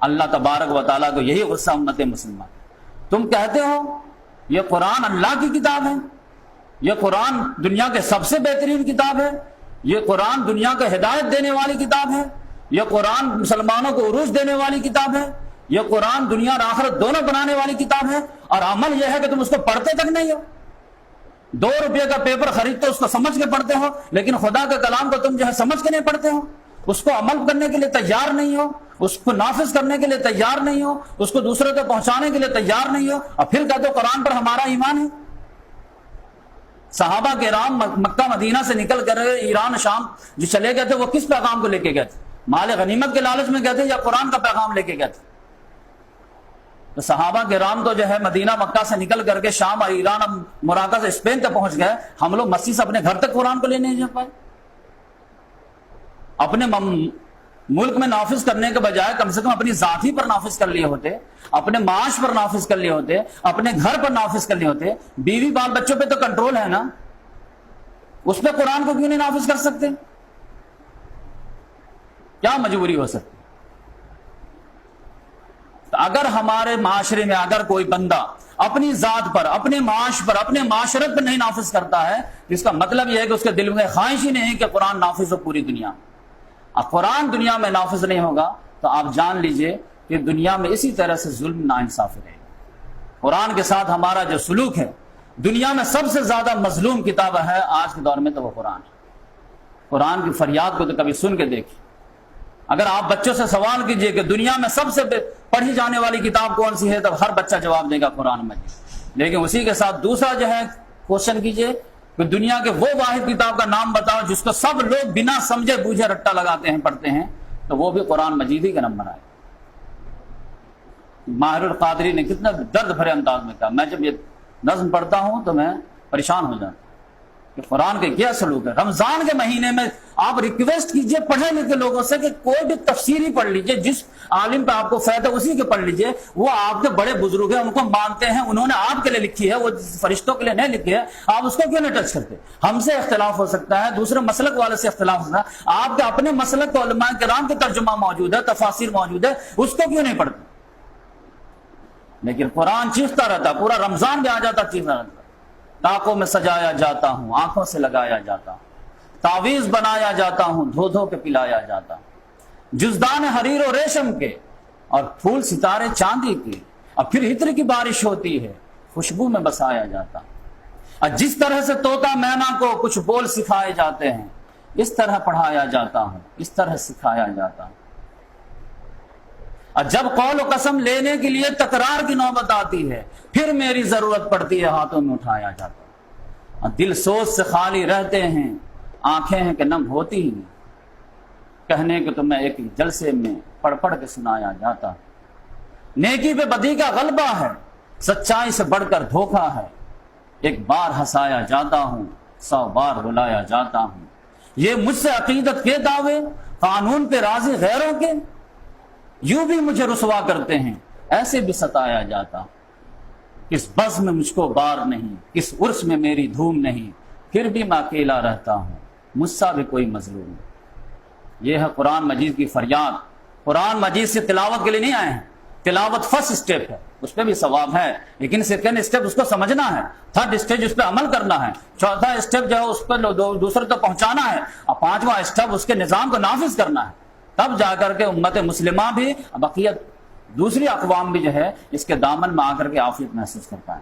اللہ تبارک و تعالیٰ کو یہی غصہ امت مسلمہ. تم کہتے ہو یہ قرآن اللہ کی کتاب ہے، یہ قرآن دنیا کے سب سے بہترین کتاب ہے، یہ قرآن دنیا کو ہدایت دینے والی کتاب ہے، یہ قرآن مسلمانوں کو عروج دینے والی کتاب ہے، یہ قرآن دنیا اور آخرت دونوں بنانے والی کتاب ہے، اور عمل یہ ہے کہ تم اس کو پڑھتے تک نہیں ہو. 2 روپے کا پیپر خریدتے اس کو سمجھ کے پڑھتے ہو، لیکن خدا کا کلام کو تم جو ہے سمجھ کے نہیں پڑھتے ہو، اس کو عمل کرنے کے لیے تیار نہیں ہو، اس کو نافذ کرنے کے لیے تیار نہیں ہو، اس کو دوسرے تک پہنچانے کے لیے تیار نہیں ہو، اور پھر کہتے ہو قرآن پر ہمارا ایمان ہے. صحابہ کرام مکہ مدینہ سے نکل کر ایران شام جو چلے گئے تھے وہ کس پیغام کو لے کے گئے تھے؟ مال غنیمت کے لالچ میں گئے تھے یا قرآن کا پیغام لے کے گئے تھے؟ تو صحابہ کرام تو جو ہے مدینہ مکہ سے نکل کر کے شام اور ایران اور مراکہ سے اسپین تک پہنچ گئے. ہم لوگ مسیح سے اپنے گھر تک قرآن کو لے نہیں جا پائے. اپنے ملک میں نافذ کرنے کے بجائے کم سے کم اپنی ذات ہی پر نافذ کر لیے ہوتے، اپنے معاش پر نافذ کر لیے ہوتے، اپنے گھر پر نافذ کر لیے ہوتے. بیوی بال بچوں پہ تو کنٹرول ہے نا، اس پہ قرآن کو کیوں نہیں نافذ کر سکتے؟ کیا مجبوری ہو سکتی؟ اگر ہمارے معاشرے میں اگر کوئی بندہ اپنی ذات پر، اپنے معاش پر، اپنے معاشرت پر نہیں نافذ کرتا ہے، اس کا مطلب یہ ہے کہ اس کے دل میں خواہش ہی نہیں کہ قرآن نافذ ہو پوری دنیا میں. اب قرآن دنیا میں نافذ نہیں ہوگا تو آپ جان لیجئے کہ دنیا میں اسی طرح سے ظلم ناانصافی رہے گا. قرآن کے ساتھ ہمارا جو سلوک ہے، دنیا میں سب سے زیادہ مظلوم کتاب ہے آج کے دور میں تو وہ قرآن ہے. قرآن کی فریاد کو تو کبھی سن کے دیکھیں. اگر آپ بچوں سے سوال کیجئے کہ دنیا میں سب سے پڑھی جانے والی کتاب کون سی ہے، تو ہر بچہ جواب دے گا قرآن مجید. لیکن اسی کے ساتھ دوسرا جو ہے کوشچن کیجئے کہ دنیا کے وہ واحد کتاب کا نام بتاؤ جس کو سب لوگ بنا سمجھے بوجھے رٹا لگاتے ہیں، پڑھتے ہیں، تو وہ بھی قرآن مجید ہی کا نمبر آئے. ماہر القادری نے کتنا درد بھرے انداز میں کہا، میں جب یہ نظم پڑھتا ہوں تو میں پریشان ہو جاتا ہوں کہ قرآن کے کیا سلوک ہے. رمضان کے مہینے میں آپ ریکویسٹ کیجئے پڑھے لکھے لوگوں سے کہ کوئی بھی تفسیر ہی پڑھ لیجئے، جس عالم پہ آپ کو فیض ہے اسی کے پڑھ لیجئے. وہ آپ کے بڑے بزرگ ہیں، ان کو مانتے ہیں، انہوں نے آپ کے لیے لکھی ہے، وہ فرشتوں کے لیے نہیں لکھی ہے. آپ اس کو کیوں نہیں ٹچ کرتے؟ ہم سے اختلاف ہو سکتا ہے، دوسرے مسلک والے سے اختلاف ہو سکتا ہے، آپ کے اپنے مسلک کو علماء کرام کے ترجمہ موجود ہے، تفاسیر موجود ہے، اس کو کیوں نہیں پڑھتے؟ لیکن قرآن چیختا رہتا، پورا رمضان بھی آ جاتا چیختا رہتا. ناکوں میں سجایا جاتا ہوں، آنکھوں سے لگایا جاتا ہوں، تعویذ بنایا جاتا ہوں، دھو دھو کے پلایا جاتا ہوں، جزدان حریر و ریشم کے اور پھول ستارے چاندی کے، اور پھر عطر کی بارش ہوتی ہے، خوشبو میں بسایا جاتا ہوں. اور جس طرح سے طوطا مینا کو کچھ بول سکھائے جاتے ہیں، اس طرح پڑھایا جاتا ہوں، اس طرح سکھایا جاتا ہوں. اور جب قول و قسم لینے کے لیے تکرار کی نوبت آتی ہے، پھر میری ضرورت پڑتی ہے، ہاتھوں میں اٹھایا جاتا ہے. اور دل سوچ سے خالی رہتے ہیں، آنکھیں ہیں کہ نم ہوتی ہی نہیں، کہنے کہ تمہیں ایک جلسے میں پڑھ پڑھ کے سنایا جاتا. نیکی پہ بدی کا غلبہ ہے، سچائی سے بڑھ کر دھوکا ہے. ایک بار ہنسایا جاتا ہوں، 100 بار رلایا جاتا ہوں. یہ مجھ سے عقیدت کے دعوے، قانون پہ راضی غیروں کے، یوں بھی مجھے رسوا کرتے ہیں، ایسے بھی ستایا جاتا. کس بز میں مجھ کو بار نہیں، کس عرس میں میری دھوم نہیں، پھر بھی میں اکیلا رہتا ہوں، مجھ سا بھی کوئی مظلوم نہیں. یہ ہے قرآن مجید کی فریاد. قرآن مجید سے تلاوت کے لیے نہیں آئے ہیں. تلاوت فرسٹ اسٹیپ ہے، اس پہ بھی ثواب ہے، لیکن سیکنڈ اسٹیپ اس کو سمجھنا ہے، تھرڈ اسٹیج اس پہ عمل کرنا ہے، چوتھا اسٹیپ جو ہے اس پہ دوسرے تک پہنچانا ہے، اور پانچواں اسٹیپ اس کے نظام کو نافذ کرنا ہے. تب جا کر کے امت مسلمہ بھی، بقیہ دوسری اقوام بھی جو ہے اس کے دامن میں آ کر کے عافیت محسوس کر پائیں.